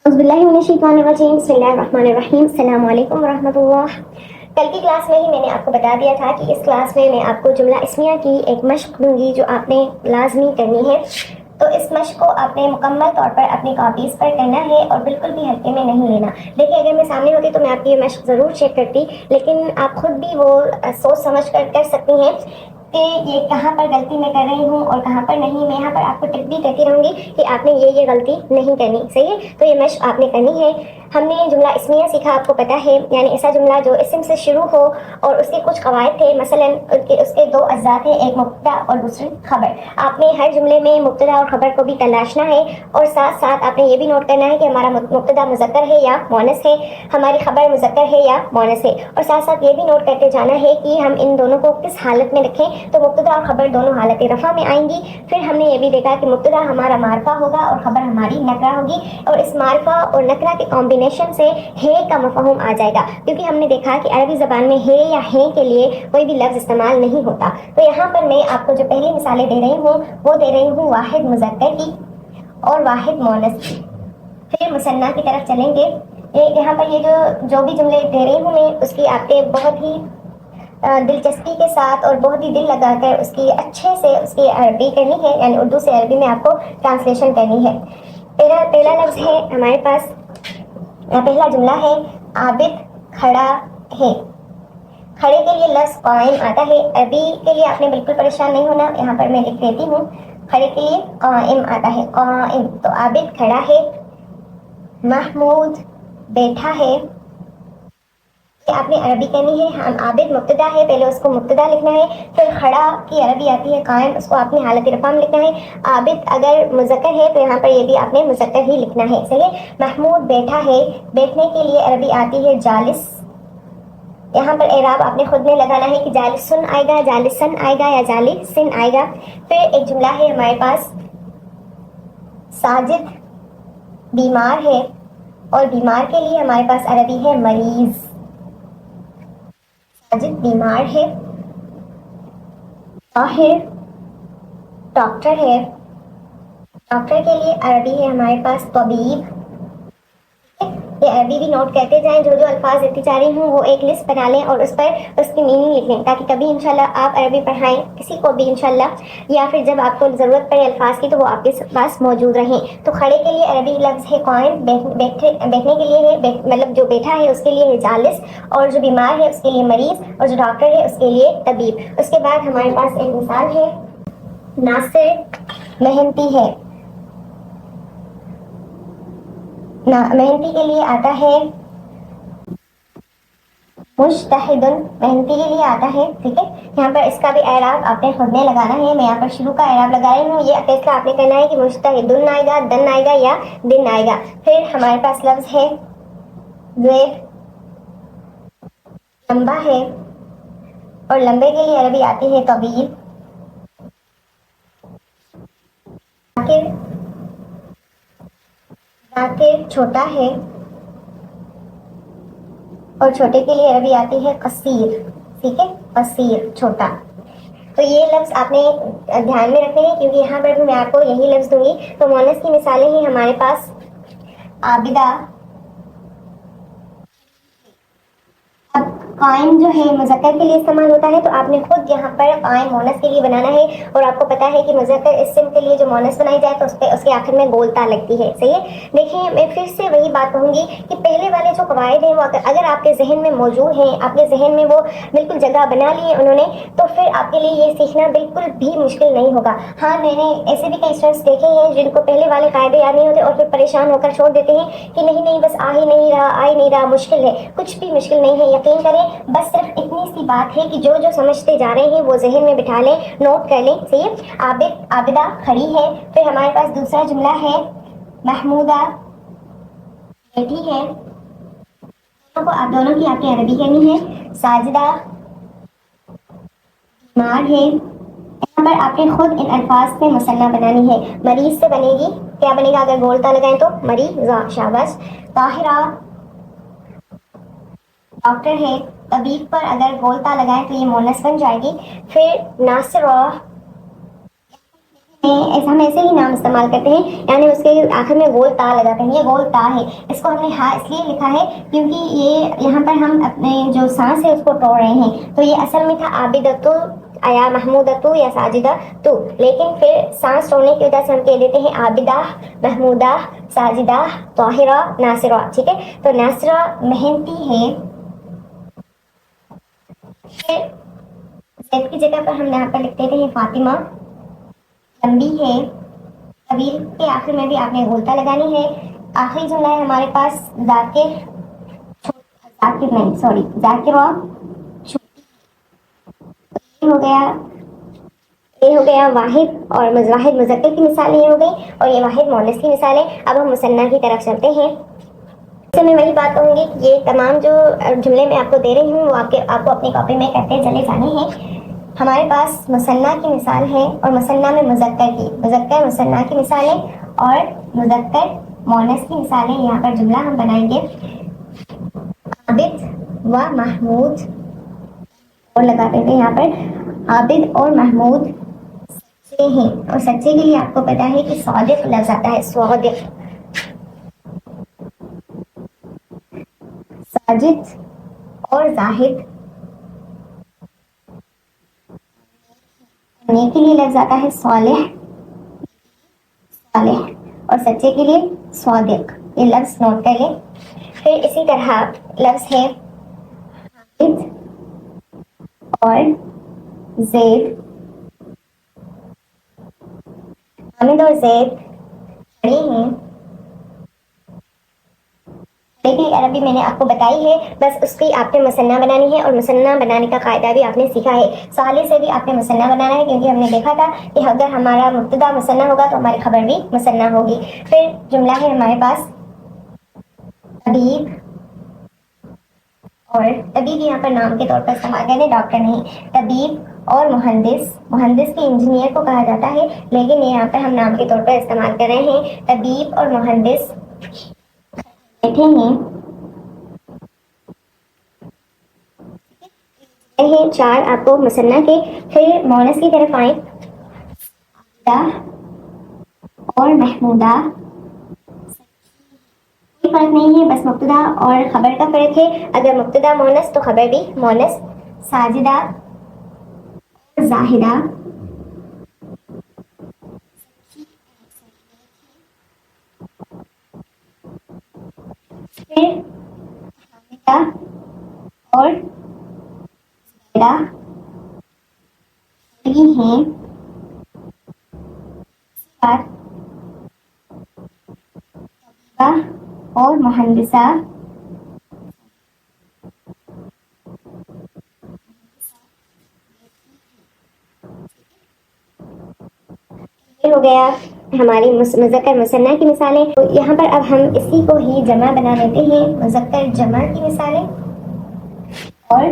बिस्मिल्लाहिर्रहमानिर्रहीम। अस्सलाम वालेकुम वरहमतुल्लाह। कल की क्लास में ही मैंने आपको बता दिया था कि इस क्लास में मैं आपको जुमला इस्मिया की एक मश्क दूंगी जो आपने लाजमी करनी है। तो इस मश्क को आपने मुकम्मल तौर पर अपनी कॉपीज पर करना है और बिल्कुल भी हल्के में नहीं लेना। देखिए, अगर मैं सामने होती तो मैं आपकी ये मश्क ज़रूर चेक करती, लेकिन आप खुद भी वो सोच समझ कर सकती हैं कि ये कहाँ पर गलती मैं कर रही हूँ और कहाँ पर नहीं। मैं यहाँ पर आपको टिप भी कहती रहूँगी कि आपने ये गलती नहीं करनी। सही है, तो ये मश्क आपने करनी है। हमने जुमला इस्मिया सीखा, आपको पता है, यानी ऐसा जुमला जो इस्म से शुरू हो और उसके कुछ कवायद थे। मसलन उसके दो अज्जा थे, एक मुब्तदा और दूसरी खबर। आपने हर जुमले में मुब्तदा और खबर को भी तलाशना है और साथ साथ आपने ये भी नोट करना है कि हमारा मुब्तदा मुज़क्कर है या मुअन्नस है, हमारी खबर मुज़क्कर है या मुअन्नस है। और साथ साथ ये भी नोट करते जाना है कि हम इन दोनों को किस हालत में रखें। तो मुब्तदा और खबर दोनों हालत रफ़ा में आएंगी। फिर हमने ये भी देखा कि मुब्तदा हमारा मारफा होगा और खबर हमारी नकरा होगी, और इस मारफा और नकरा के कॉम्बिनेशन से हे का मफ़हूम आ जाएगा, क्योंकि हमने देखा कि अरबी ज़बान में हे या हे के लिए कोई भी लफ्ज़ इस्तेमाल नहीं होता। तो यहाँ पर मैं आपको जो पहली मिसालें दे रही हूँ वो दे रही हूँ वाहिद मुज़क्कर की और वाहिद मुअन्नस की। फिर मुसन्ना की तरफ चलेंगे। यहाँ पर ये जो भी जुमले दे रही हूँ मैं, उसकी आपके बहुत ही दिलचस्पी के साथ और बहुत ही दिल लगाकर उसकी अच्छे से उसकी अरबी करनी है, यानी उर्दू से अरबी में आपको ट्रांसलेशन करनी है। पहला लफ्ज़ है हमारे पास, पहला जुमला है आबिद खड़ा है। खड़े के लिए लफ्ज़ कायम आता है। अरबी के लिए आपने बिल्कुल परेशान नहीं होना, यहाँ पर मैं लिख देती हूँ। खड़े के लिए कायम आता है, कायम। तो आबिद खड़ा है, महमूद बैठा है। आपने अरबी करनी है। हम आबिद मुब्तदा है, पहले उसको मुब्तदा लिखना है। फिर खड़ा की अरबी आती है कायम, उसको आपने हालत रफ़ा में लिखना है। आबिद अगर मुज़क्कर है तो यहाँ पर ये भी आपने मुज़क्कर ही लिखना है। सही है। महमूद बैठा है, बैठने के लिए अरबी आती है जालिस। यहाँ पर एराब आपने खुद में लगाना है कि जालिसुन आएगा, जालिसन आएगा या जालिसिन आएगा। फिर एक जुमला है हमारे पास, साजिद बीमार है, और बीमार के लिए हमारे पास अरबी है मरीज। साजिद बीमार है। ताहिर डॉक्टर है, डॉक्टर के लिए अरबी है हमारे पास तबीब। ये अरबी भी नोट करते जाएं, जो अल्फाज देती जा रही हूँ वो एक लिस्ट बना लें और उस पर उसकी मीनिंग लिख लें, ताकि कभी इंशाल्लाह आप अरबी पढ़ाएं किसी को भी इंशाल्लाह, या फिर जब आपको ज़रूरत पड़े अल्फाज की तो वो आपके पास मौजूद रहें। तो खड़े के लिए अरबी लफ्ज़ है कायम, बैठने के लिए है मतलब जो बैठा है उसके लिए है जालिस, और जो बीमार है उसके लिए मरीज़, और जो डॉक्टर है उसके लिए तबीब। उसके बाद हमारे पास एक मिसाल है, नासिर मेहनती है। मेहनती के लिए आता है मुज्तहिदुन, मेहनती के लिए आता है। ठीक है, यहाँ पर इसका भी एराब आपने खुद में लगाना है। मैं यहाँ पर शुरू का एराब लगा रही हूँ, ये फैसला आपने करना है कि मुज्तहिदुन आएगा, दन आएगा या दिन आएगा। फिर हमारे पास लफ्ज़ है ज़ेब, लंबा है, और लंबे के लिए अरबी आती है तवील। जाकिर, जाकिर छोटा है, और छोटे के लिए अरबी आती है कसीर। ठीक है, कसीर छोटा। तो ये लफ्ज़ आपने ध्यान में रखने हैं, क्योंकि यहाँ पर भी मैं आपको यही लफ्ज़ दूंगी। तो मुअन्नस की मिसालें हैं हमारे पास, आबिदा। अब कायम जो है मुज़क्कर के लिए इस्तेमाल होता है, तो आपने खुद यहाँ पर कायम मुअन्नस के लिए बनाना है। और आपको पता है कि मुज़क्कर इस्म के लिए जो मुअन्नस बनाई जाए तो उसके आखिर में गोलता लगती है। सही है। देखिए, मैं फिर से वही बात कहूँगी कि पहले वाले जो कवायद हैं वो अगर आपके जहन में मौजूद हैं, आपके जहन में वो बिल्कुल जगह बना ली है उन्होंने, तो फिर आपके लिए ये सीखना बिल्कुल भी मुश्किल नहीं होगा। हाँ, मैंने ऐसे भी कई स्टूडेंट्स देखे हैं जिनको पहले वाले कायदे याद नहीं होते और फिर परेशान होकर छोड़ देते हैं कि नहीं नहीं बस आ ही नहीं रहा, मुश्किल है। कुछ भी मुश्किल नहीं है, यकीन करें। बस सिर्फ इतनी सी बात है कि जो समझते जा रहे हैं वो जहन में बिठा लें, नोट कर लें। सही है। आबिद, आबिदा खड़ी है। फिर हमारे पास दूसरा जुमला है महमूदा बैठी है। तो आप दोनों की आपकी अरबी करनी है। साजिदा बीमार है। यहाँ पर आपने खुद इन अल्फाज में मुसन्ना बनानी है। मरीज से बनेगी, क्या बनेगा अगर गोलता लगाएं तो मरीज़ा, शाबाश। ताहिरा डॉक्टर है। तबीब पर अगर गोलता लगाएं तो ये मुअन्नस बन जाएगी। फिर नासिरा, ہم ایسے ہی نام استعمال کرتے ہیں، یعنی اس کے آخر میں گول تا لگاتے ہیں. یہ گول تا ہے، اس کو ہم نے ہاں اس لیے لکھا ہے کیونکہ یہ یہاں پر ہم اپنے جو سانس ہے اس کو توڑ رہے ہیں. تو یہ اصل میں تھا عابدتو یا محمودتو یا ساجدہ تو، لیکن پھر سانس توڑنے کی وجہ سے ہم کہہ دیتے ہیں عابدہ، محمودہ، ساجدہ، طاہرہ، ناصرہ. ٹھیک ہے، تو ناصرہ محنتی ہے. زید کی جگہ پر ہم یہاں پر لکھ دیتے ہیں فاطمہ. لمبی ہے. طویل کے آخر میں بھی آپ نے غلطہ لگانی ہے. آخری جملہ ہے ہمارے پاس ذاکر، ذاکر نہیں سوری ذاکرہ. یہ ہو گیا، یہ ہو گیا واحد اور واحد مذکر کی مثال یہ ہو گئی، اور یہ واحد مؤنث کی مثال ہے. اب ہم مثنیٰ کی طرف چلتے ہیں. سے میں وہی بات کہوں گی کہ یہ تمام جو جملے میں آپ کو دے رہی ہوں وہ آپ کو اپنی کاپی میں کرتے چلے جانے ہیں. ہمارے پاس مثنیٰ کی مثال ہے اور مثنیٰ میں مذکر کی، مذکر مثنیٰ کی مثالیں اور مذکر مؤنث کی مثالیں. یہاں پر جملہ ہم بنائیں گے عابد و محمود، اور لگا دیتے ہیں یہاں پر عابد اور محمود سچے ہیں. اور سچے کے لیے آپ کو پتا ہے کہ صادق لفظ آتا ہے، صادق. ساجد اور زاہد نیک کے لیے لفظ آتا ہے صالح، صالح. اور سچے کے لیے صادق. یہ لفظ نوٹ کر لیں. پھر اسی طرح لفظ ہے حامد اور زید. حامد اور زید کھڑے ہیں. لیکن عربی میں نے آپ کو بتائی ہے، بس اس کی آپ نے مثنیٰ بنانی ہے، اور مثنیٰ بنانے کا قاعدہ بھی آپ نے سیکھا ہے. صالح سے بھی آپ نے مثنیٰ بنانا ہے، کیونکہ ہم نے دیکھا تھا کہ اگر ہمارا مبتدا مثنیٰ ہوگا تو ہماری خبر بھی مثنیٰ ہوگی. پھر جملہ ہے ہمارے پاس طبیب، اور طبیب یہاں پر نام کے طور پر استعمال کریں، ڈاکٹر نہیں. طبیب اور مہندس، مہندس کے انجینئر کو کہا جاتا ہے، لیکن یہاں پر ہم نام کے طور پر استعمال کر رہے ہیں. طبیب اور مہندس بیٹھے ہیں. ہیں چار آپ کو مثنیٰ کے. پھر مؤنث کی طرف آئیں. عابدہ اور محمودہ، کوئی فرق نہیں ہے، بس مبتدا اور خبر کا فرق ہے. اگر مبتدا مؤنث تو خبر بھی مؤنث. ساجدہ اور زاہدہ، پھر حامدہ اور زبیدہ ہیں. اور مہندسہ یہ ہو گیا ہماری مذکر مثنیٰ کی مثالیں. یہاں پر اب ہم اسی کو ہی جمع بنا لیتے ہیں. مذکر جمع کی مثالیں اور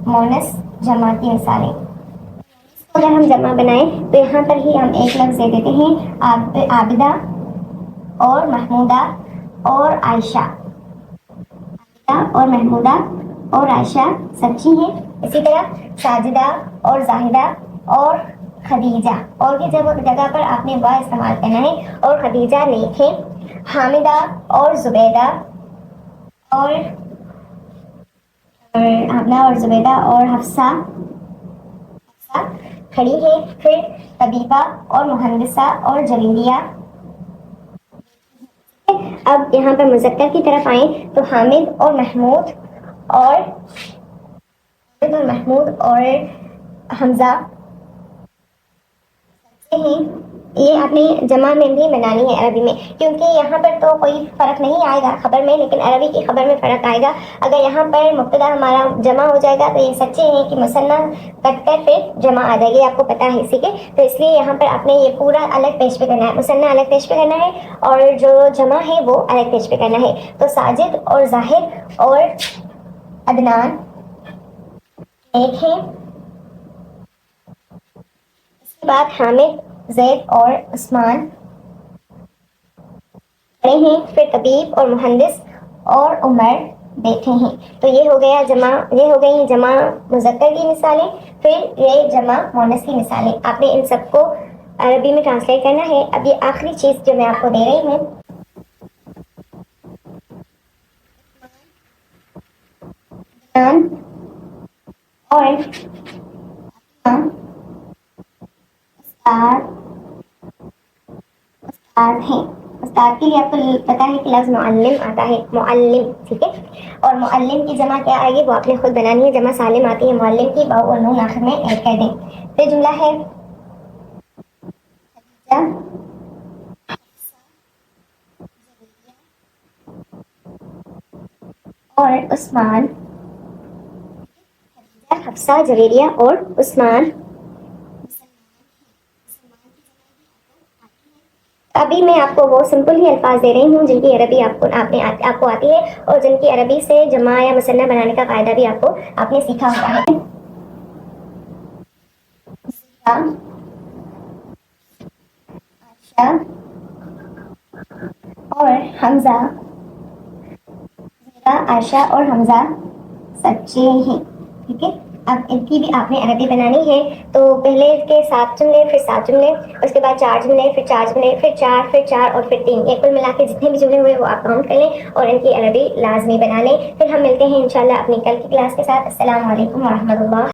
مؤنث جمع کی مثالیں. اگر ہم جمع بنائیں تو یہاں پر ہی ہم ایک لفظ دے دیتے ہیں عابدہ اور محمودہ اور عائشہ. عابدہ اور محمودہ اور عائشہ سچی ہیں. اسی طرح ساجدہ اور زاہدہ اور خدیجہ، اور بھی جگہ پر آپ نے با استعمال کرنا ہے. اور خدیجہ نیک ہے. حامدہ اور زبیدہ اور حملہ اور زبیدہ اور حفصہ کھڑی ہے. پھر طبیبہ اور مہندسہ اور جلیلیہ. اب یہاں پر مذکر کی طرف آئیں تو حامد اور محمود اور حمزہ ہیں. یہ آپ نے جمع میں بھی بنانی ہے عربی میں، کیونکہ یہاں پر تو کوئی فرق نہیں آئے گا خبر میں، لیکن عربی کی خبر میں فرق آئے گا. اگر یہاں پر مبتدا ہمارا جمع ہو جائے گا تو یہ سچے ہیں کہ مثنیٰ کٹ کر پھر جمع آ جائے گی، آپ کو پتا ہے اسی کے. تو اس لیے یہاں پر آپ نے یہ پورا الگ پیش پہ کرنا ہے. مثنیٰ الگ پیش پہ کرنا ہے اور جو جمع ہے وہ الگ پیش پہ کرنا ہے. تو ساجد اور زاہد اور عدنان ایک ہیں. اس کے بعد حامد، زید اور عثمان کھڑے ہیں. پھر طبیب اور مہندس اور عمر بیٹھے ہیں. تو یہ ہو گیا جمع، یہ ہو گئی جمع مذکر کی مثالیں. پھر یہ جمع مؤنث کی مثالیں. آپ نے ان سب کو عربی میں ٹرانسلیٹ کرنا ہے. اب یہ آخری چیز جو میں آپ کو دے رہی ہوں, اور استاد ہیں. استاد کے لیے آپ کو پتا ہے کہ لفظ معلم آتا ہے, معلم, ٹھیک ہے. اور معلم کی جمع کیا آئے گی وہ آپ نے خود بنانی ہے. جمع سالم آتی ہے معلم کی, واو اور نون آخر میں ایڈ کر دیں. پھر جملہ ہے اور عثمان, حفصہ, جویریہ اور عثمان. ابھی میں آپ کو وہ سمپل ہی الفاظ دے رہی ہوں جن کی عربی آپ کو آتی ہے, اور جن کی عربی سے جمع یا مثنیٰ بنانے کا قاعدہ بھی آپ نے سیکھا ہوا ہے. عائشہ اور حمزہ, عائشہ اور حمزہ سچے ہیں, ٹھیک ہے. اب ان کی بھی آپ نے عربی بنانی ہے. تو پہلے کے 7 جملے, پھر 7 جملے, اس کے بعد 4 جملے, پھر 4 جملے, پھر 4, پھر 4 اور پھر 3. یہ کل ملا کے جتنے بھی جملے ہوئے وہ آپ کاؤنٹ کر لیں اور ان کی عربی لازمی بنا لیں. پھر ہم ملتے ہیں انشاءاللہ اپنی کل کی کلاس کے ساتھ. السلام علیکم ورحمۃ اللہ.